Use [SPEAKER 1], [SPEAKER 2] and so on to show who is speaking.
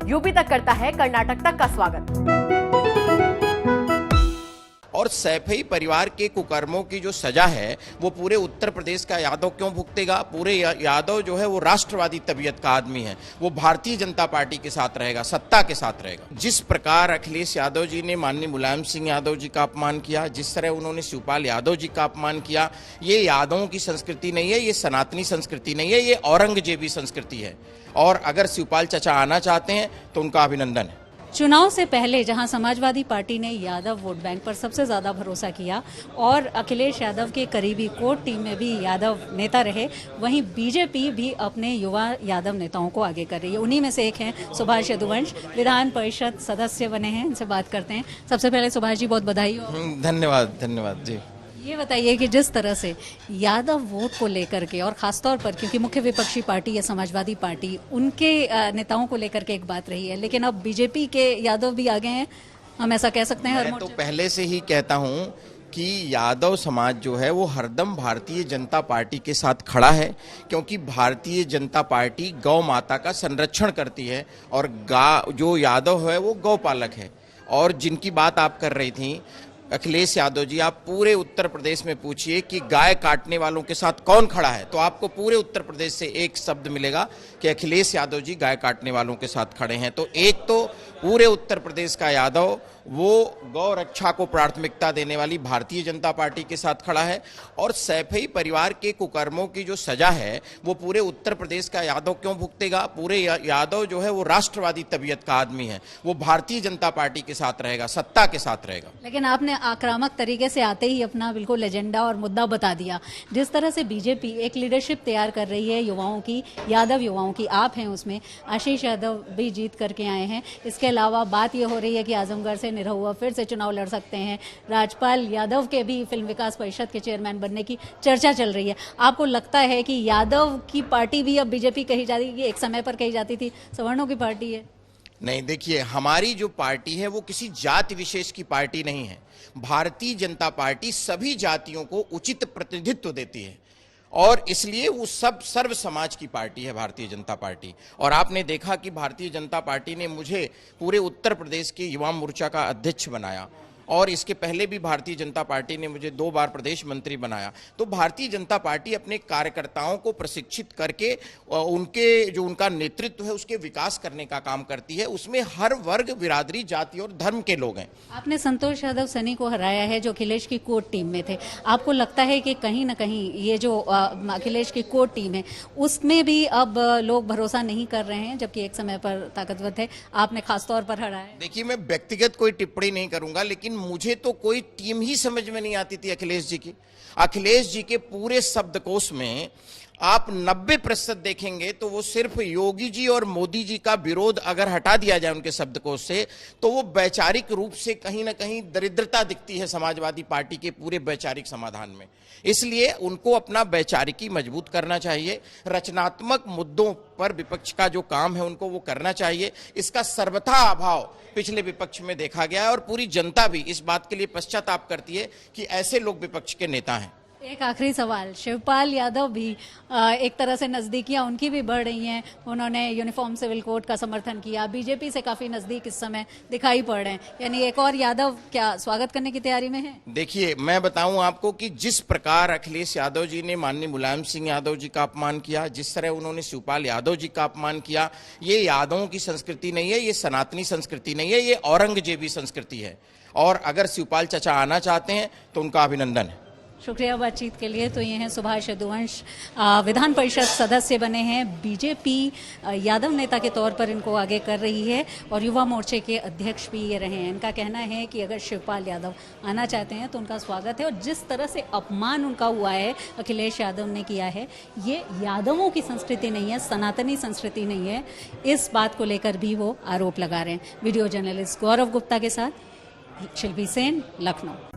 [SPEAKER 1] UP तक करता है कर्नाटक तक का स्वागत।
[SPEAKER 2] और सैफई परिवार के कुकर्मों की जो सजा है वो पूरे उत्तर प्रदेश का यादव क्यों भुगतेगा? पूरे यादव जो है वो राष्ट्रवादी तबीयत का आदमी है, वो भारतीय जनता पार्टी के साथ रहेगा, सत्ता के साथ रहेगा। जिस प्रकार अखिलेश यादव जी ने माननीय मुलायम सिंह यादव जी का अपमान किया, जिस तरह उन्होंने शिवपाल यादव जी का अपमान किया, ये यादवों की संस्कृति नहीं है, ये सनातनी संस्कृति नहीं है, ये औरंगजेबी संस्कृति है। और अगर शिवपाल चाचा आना चाहते हैं तो उनका अभिनंदन है।
[SPEAKER 3] चुनाव से पहले जहां समाजवादी पार्टी ने यादव वोट बैंक पर सबसे ज्यादा भरोसा किया और अखिलेश यादव के करीबी कोर टीम में भी यादव नेता रहे, वहीं बीजेपी भी अपने युवा यादव नेताओं को आगे कर रही है। उन्हीं में से एक हैं सुभाष यदुवंश, विधान परिषद सदस्य बने हैं, इनसे बात करते हैं। सबसे पहले सुभाष जी बहुत बधाई हो।
[SPEAKER 2] धन्यवाद जी।
[SPEAKER 3] ये बताइए कि जिस तरह से यादव वोट को लेकर के और खासतौर पर क्योंकि मुख्य विपक्षी पार्टी है समाजवादी पार्टी, उनके नेताओं को लेकर के एक बात रही है, लेकिन अब बीजेपी के यादव भी आगे हैं, हम ऐसा कह सकते हैं।
[SPEAKER 2] मैं तो पहले से ही कहता हूं कि यादव समाज जो है वो हरदम भारतीय जनता पार्टी के साथ खड़ा है, क्योंकि भारतीय जनता पार्टी गौ माता का संरक्षण करती है और जो यादव है वो गौपालक है। और जिनकी बात आप कर रही थी अखिलेश यादव जी, आप पूरे उत्तर प्रदेश में पूछिए कि गाय काटने वालों के साथ कौन खड़ा है, तो आपको पूरे उत्तर प्रदेश से एक शब्द मिलेगा कि अखिलेश यादव जी गाय काटने वालों के साथ खड़े हैं। तो एक तो पूरे उत्तर प्रदेश का यादव वो गौ रक्षा को प्राथमिकता देने वाली भारतीय जनता पार्टी के साथ खड़ा है। और सैफई परिवार के कुकर्मों की जो सजा है वो पूरे उत्तर प्रदेश का यादव क्यों भुगतेगा? पूरे यादव जो है वो राष्ट्रवादी तबीयत का आदमी है, वो भारतीय जनता पार्टी के साथ रहेगा, सत्ता के साथ रहेगा।
[SPEAKER 3] लेकिन आपने आक्रामक तरीके से आते ही अपना बिल्कुल एजेंडा और मुद्दा बता दिया। जिस तरह से बीजेपी एक लीडरशिप तैयार कर रही है युवाओं की, यादव युवाओं की, आप हैं उसमें, आशीष यादव भी जीत करके आए हैं। इसके अलावा बात यह हो रही है कि आजमगढ़ से निरहुआ फिर से चुनाव लड़ सकते हैं। राजपाल यादव के भी फिल्म विकास परिषद के चेयरमैन बनने की चर्चा चल रही है। आपको लगता है कि यादव की पार्टी भी अब बीजेपी कही जाती है, एक समय पर कही जाती थी सवर्णों की पार्टी है?
[SPEAKER 2] नहीं, देखिए, हमारी जो पार्टी है वो किसी जाति विशेष की पार्टी नहीं है। भारतीय जनता पार्टी सभी जातियों को उचित प्रतिनिधित्व देती है और इसलिए वो सब सर्व समाज की पार्टी है भारतीय जनता पार्टी। और आपने देखा कि भारतीय जनता पार्टी ने मुझे पूरे उत्तर प्रदेश के युवा मोर्चा का अध्यक्ष बनाया और इसके पहले भी भारतीय जनता पार्टी ने मुझे 2 बार प्रदेश मंत्री बनाया। तो भारतीय जनता पार्टी अपने कार्यकर्ताओं को प्रशिक्षित करके उनका नेतृत्व है उसके विकास करने का काम करती है। उसमें हर वर्ग, बिरादरी, जाति और धर्म के लोग हैं। आपने
[SPEAKER 3] संतोष यादव सनी को हराया है जो अखिलेश की कोर टीम में थे। आपको लगता है कि कहीं ना कहीं ये जो अखिलेश की कोर टीम है उसमें भी अब लोग भरोसा नहीं कर रहे हैं, जबकि एक समय पर ताकतवर थे, आपने खासतौर पर हराया?
[SPEAKER 2] देखिए, मैं व्यक्तिगत कोई टिप्पणी नहीं करूंगा, लेकिन मुझे तो कोई टीम ही समझ में नहीं आती थी अखिलेश जी की। अखिलेश जी के पूरे शब्दकोश में आप 90% देखेंगे तो वो सिर्फ योगी जी और मोदी जी का विरोध अगर हटा दिया जाए उनके शब्दकोश से, तो वो वैचारिक रूप से कहीं ना कहीं दरिद्रता दिखती है समाजवादी पार्टी के पूरे वैचारिक समाधान में। इसलिए उनको अपना वैचारिकी मजबूत करना चाहिए। रचनात्मक मुद्दों पर विपक्ष का जो काम है उनको वो करना चाहिए। इसका सर्वथा अभाव पिछले विपक्ष में देखा गया है और पूरी जनता भी इस बात के लिए पश्चाताप करती है कि ऐसे लोग विपक्ष के नेता हैं।
[SPEAKER 3] एक आखिरी सवाल, शिवपाल यादव भी एक तरह से नजदीकियां उनकी भी बढ़ रही हैं। उन्होंने यूनिफॉर्म सिविल कोड का समर्थन किया, बीजेपी से काफी नजदीक इस समय दिखाई पड़ रहे हैं, यानी एक और यादव क्या स्वागत करने की तैयारी में है?
[SPEAKER 2] देखिए, मैं बताऊं आपको कि जिस प्रकार अखिलेश यादव जी ने माननीय मुलायम सिंह यादव जी का अपमान किया, जिस तरह उन्होंने शिवपाल यादव जी का अपमान किया, ये यादवों की संस्कृति नहीं है, ये सनातनी संस्कृति नहीं है, ये औरंगजेबी संस्कृति है। और अगर शिवपाल चाचा आना चाहते हैं तो उनका अभिनंदन है।
[SPEAKER 3] शुक्रिया बातचीत के लिए। तो ये हैं सुभाष यदुवंश, विधान परिषद सदस्य बने हैं, बीजेपी यादव नेता के तौर पर इनको आगे कर रही है और युवा मोर्चे के अध्यक्ष भी ये रहे हैं। इनका कहना है कि अगर शिवपाल यादव आना चाहते हैं तो उनका स्वागत है और जिस तरह से अपमान उनका हुआ है, अखिलेश यादव ने किया है, ये यादवों की संस्कृति नहीं है, सनातनी संस्कृति नहीं है। इस बात को लेकर भी वो आरोप लगा रहे हैं। वीडियो जर्नलिस्ट गौरव गुप्ता के साथ शिल्पी सेन, लखनऊ।